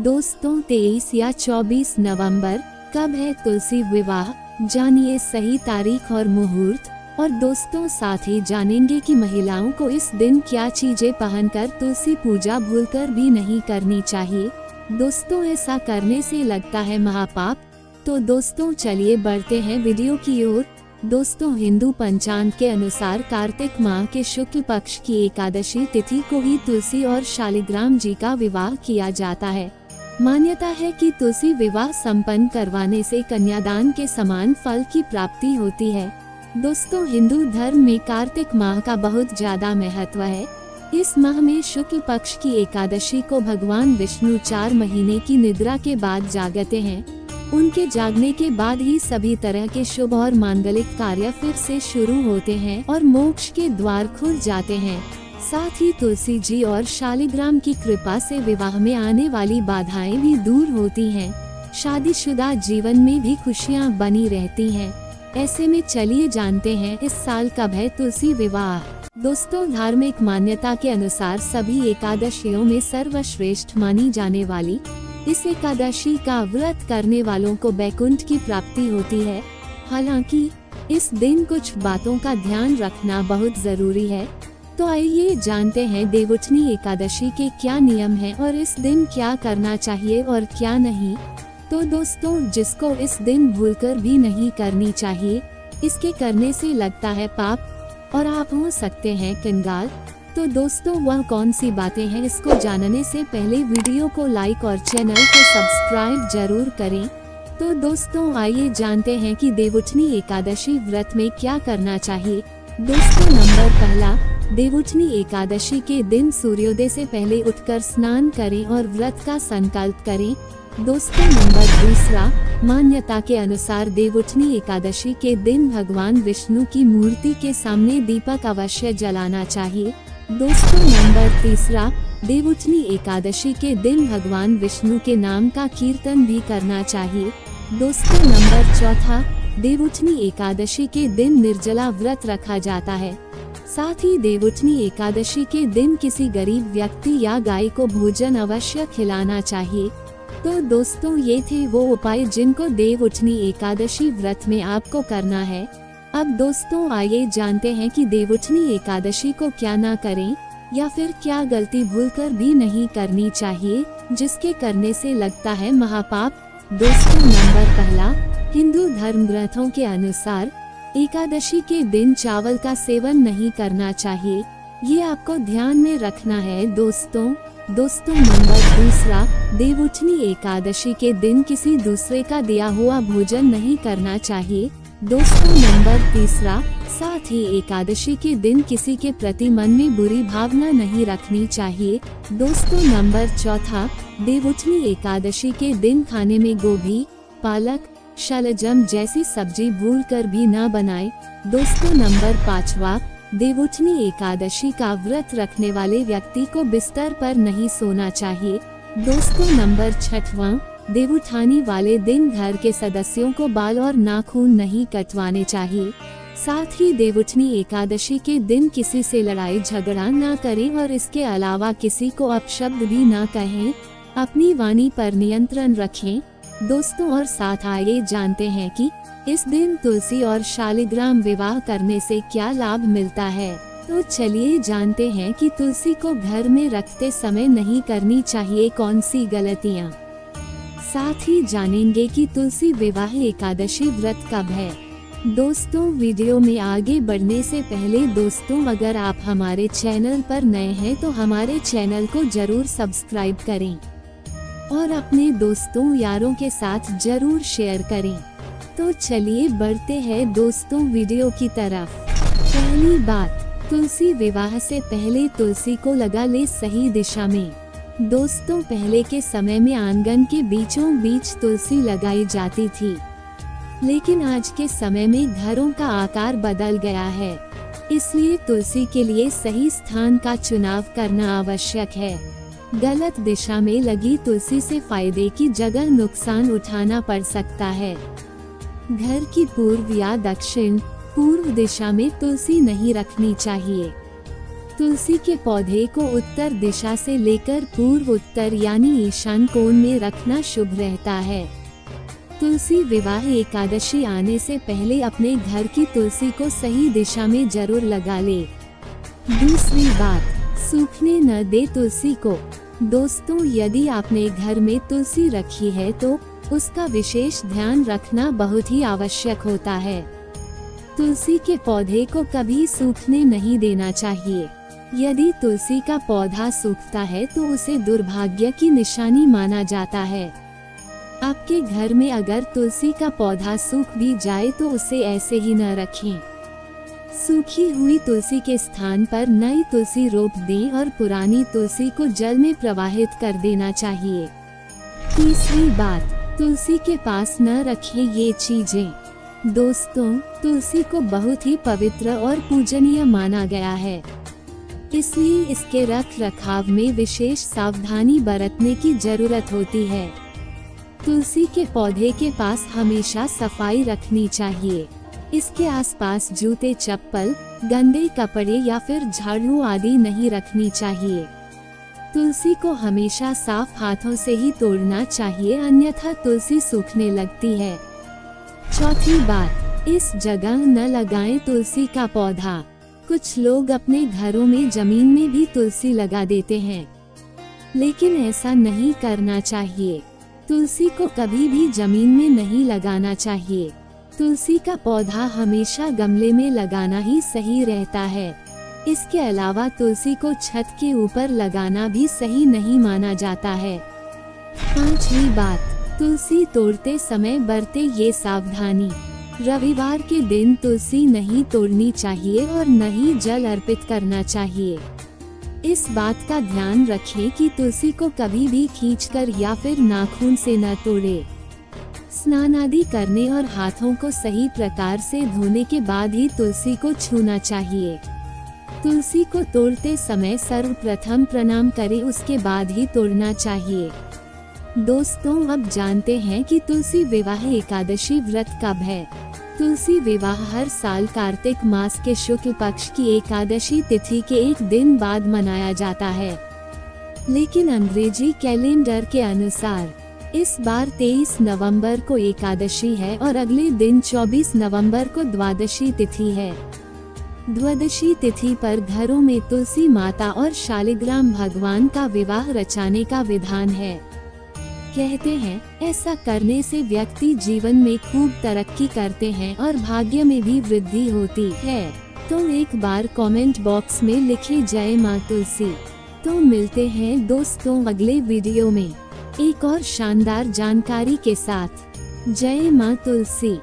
दोस्तों 23 या 24 नवंबर कब है तुलसी विवाह, जानिए सही तारीख और मुहूर्त। और दोस्तों साथ ही जानेंगे कि महिलाओं को इस दिन क्या चीजें पहनकर तुलसी पूजा भूलकर भी नहीं करनी चाहिए। दोस्तों ऐसा करने से लगता है महापाप। तो दोस्तों चलिए बढ़ते हैं वीडियो की ओर। दोस्तों हिंदू पंचांग के अनुसार कार्तिक माह के शुक्ल पक्ष की एकादशी तिथि को ही तुलसी और शालिग्राम जी का विवाह किया जाता है। मान्यता है कि तुलसी विवाह संपन्न करवाने से कन्यादान के समान फल की प्राप्ति होती है। दोस्तों हिंदू धर्म में कार्तिक माह का बहुत ज्यादा महत्व है। इस माह में शुक्ल पक्ष की एकादशी को भगवान विष्णु 4 महीने की निद्रा के बाद जागते हैं। उनके जागने के बाद ही सभी तरह के शुभ और मांगलिक कार्य फिर से शुरू होते हैं और मोक्ष के द्वार खुल जाते हैं। साथ ही तुलसी जी और शालिग्राम की कृपा से विवाह में आने वाली बाधाएं भी दूर होती हैं। शादीशुदा जीवन में भी खुशियां बनी रहती हैं। ऐसे में चलिए जानते हैं इस साल कब है तुलसी विवाह। दोस्तों धार्मिक मान्यता के अनुसार सभी एकादशियों में सर्वश्रेष्ठ मानी जाने वाली इस एकादशी का व्रत करने वालों को वैकुंठ की प्राप्ति होती है। हालांकि इस दिन कुछ बातों का ध्यान रखना बहुत जरूरी है। तो आइए जानते हैं देवउठनी एकादशी के क्या नियम हैं और इस दिन क्या करना चाहिए और क्या नहीं। तो दोस्तों जिसको इस दिन भूलकर भी नहीं करनी चाहिए, इसके करने से लगता है पाप और आप हो सकते हैं कंगाल। तो दोस्तों वह कौन सी बातें हैं, इसको जानने से पहले वीडियो को लाइक और चैनल को सब्सक्राइब जरूर करें। तो दोस्तों आइए जानते हैं कि देवउठनी एकादशी व्रत में क्या करना चाहिए। दोस्तों नंबर पहला, देवउठनी एकादशी के दिन सूर्योदय से पहले उठकर स्नान करें और व्रत का संकल्प करें। दोस्तों नंबर दूसरा, मान्यता के अनुसार देवउठनी एकादशी के दिन भगवान विष्णु की मूर्ति के सामने दीपक अवश्य जलाना चाहिए। दोस्तों नंबर तीसरा, देवउठनी एकादशी के दिन भगवान विष्णु के नाम का कीर्तन भी करना चाहिए। दोस्तों नंबर चौथा, देवउठनी एकादशी के दिन निर्जला व्रत रखा जाता है। साथ ही देवउठनी एकादशी के दिन किसी गरीब व्यक्ति या गाय को भोजन अवश्य खिलाना चाहिए। तो दोस्तों ये थे वो उपाय जिनको देवउठनी एकादशी व्रत में आपको करना है। अब दोस्तों आइए जानते हैं कि देवउठनी एकादशी को क्या ना करें या फिर क्या गलती भूलकर भी नहीं करनी चाहिए जिसके करने से लगता है महापाप। दोस्तों नंबर पहला, हिंदू धर्म ग्रंथों के अनुसार एकादशी के दिन चावल का सेवन नहीं करना चाहिए। ये आपको ध्यान में रखना है दोस्तों नंबर दूसरा, देवउठनी एकादशी के दिन किसी दूसरे का दिया हुआ भोजन नहीं करना चाहिए। दोस्तों नंबर तीसरा, साथ ही एकादशी के दिन किसी के प्रति मन में बुरी भावना नहीं रखनी चाहिए। दोस्तों नंबर चौथा, देवउठनी एकादशी के दिन खाने में गोभी, पालक, शलजम जैसी सब्जी भूलकर भी न बनाएं। दोस्तों नंबर पांचवा, देवउठनी एकादशी का व्रत रखने वाले व्यक्ति को बिस्तर पर नहीं सोना चाहिए। दोस्तों नंबर छठवां, देवउठानी वाले दिन घर के सदस्यों को बाल और नाखून नहीं कटवाने चाहिए। साथ ही देवउठनी एकादशी के दिन किसी से लड़ाई झगड़ा न करें और इसके अलावा किसी को अपशब्द भी न कहें। अपनी वाणी पर नियंत्रण रखें। दोस्तों और साथ आइए जानते हैं कि इस दिन तुलसी और शालिग्राम विवाह करने से क्या लाभ मिलता है। तो चलिए जानते हैं कि तुलसी को घर में रखते समय नहीं करनी चाहिए कौन सी गलतियाँ। साथ ही जानेंगे कि तुलसी विवाह एकादशी व्रत कब है। दोस्तों वीडियो में आगे बढ़ने से पहले दोस्तों अगर आप हमारे चैनल पर नए हैं तो हमारे चैनल को जरूर सब्सक्राइब करें और अपने दोस्तों यारों के साथ जरूर शेयर करें। तो चलिए बढ़ते हैं दोस्तों वीडियो की तरफ। पहली बात, तुलसी विवाह से पहले तुलसी को लगा ले सही दिशा में। दोस्तों पहले के समय में आंगन के बीचों बीच तुलसी लगाई जाती थी, लेकिन आज के समय में घरों का आकार बदल गया है, इसलिए तुलसी के लिए सही स्थान का चुनाव करना आवश्यक है। गलत दिशा में लगी तुलसी से फायदे की जगह नुकसान उठाना पड़ सकता है। घर की पूर्व या दक्षिण पूर्व दिशा में तुलसी नहीं रखनी चाहिए। तुलसी के पौधे को उत्तर दिशा से लेकर पूर्व उत्तर यानी ईशान कोण में रखना शुभ रहता है। तुलसी विवाह एकादशी आने से पहले अपने घर की तुलसी को सही दिशा में जरूर लगा ले। दूसरी बात, सूखने न दे तुलसी को। दोस्तों, यदि आपने घर में तुलसी रखी है तो उसका विशेष ध्यान रखना बहुत ही आवश्यक होता है। तुलसी के पौधे को कभी सूखने नहीं देना चाहिए। यदि तुलसी का पौधा सूखता है तो उसे दुर्भाग्य की निशानी माना जाता है। आपके घर में अगर तुलसी का पौधा सूख भी जाए तो उसे ऐसे ही न रखें। सूखी हुई तुलसी के स्थान पर नई तुलसी रोप दें और पुरानी तुलसी को जल में प्रवाहित कर देना चाहिए। तीसरी बात, तुलसी के पास न रखें ये चीजें। दोस्तों, तुलसी को बहुत ही पवित्र और पूजनीय माना गया है, इसलिए इसके रख रखाव में विशेष सावधानी बरतने की जरूरत होती है। तुलसी के पौधे के पास हमेशा सफाई रखनी चाहिए। इसके आसपास जूते, चप्पल, गंदे कपड़े या फिर झाड़ू आदि नहीं रखनी चाहिए। तुलसी को हमेशा साफ हाथों से ही तोड़ना चाहिए, अन्यथा तुलसी सूखने लगती है। चौथी बात, इस जगह न लगाएं तुलसी का पौधा। कुछ लोग अपने घरों में जमीन में भी तुलसी लगा देते हैं, लेकिन ऐसा नहीं करना चाहिए। तुलसी को कभी भी जमीन में नहीं लगाना चाहिए। तुलसी का पौधा हमेशा गमले में लगाना ही सही रहता है। इसके अलावा तुलसी को छत के ऊपर लगाना भी सही नहीं माना जाता है। पांचवी बात, तुलसी तोड़ते समय बरते ये सावधानी। रविवार के दिन तुलसी नहीं तोड़नी चाहिए और न ही जल अर्पित करना चाहिए। इस बात का ध्यान रखें कि तुलसी को कभी भी खींचकर या फिर नाखून से न तोड़े। स्नान आदि करने और हाथों को सही प्रकार से धोने के बाद ही तुलसी को छूना चाहिए। तुलसी को तोड़ते समय सर्वप्रथम प्रणाम करें, उसके बाद ही तोड़ना चाहिए। दोस्तों, अब जानते हैं कि तुलसी विवाह एकादशी व्रत कब है। तुलसी विवाह हर साल कार्तिक मास के शुक्ल पक्ष की एकादशी तिथि के एक दिन बाद मनाया जाता है, लेकिन अंग्रेजी कैलेंडर के अनुसार इस बार 23 नवंबर को एकादशी है और अगले दिन 24 नवंबर को द्वादशी तिथि है। द्वादशी तिथि पर घरों में तुलसी माता और शालिग्राम भगवान का विवाह रचाने का विधान है। कहते हैं, ऐसा करने से व्यक्ति जीवन में खूब तरक्की करते हैं और भाग्य में भी वृद्धि होती है। तो एक बार कमेंट बॉक्स में लिखे जय माँ तुलसी। तो मिलते हैं दोस्तों अगले वीडियो में एक और शानदार जानकारी के साथ। जय माँ तुलसी।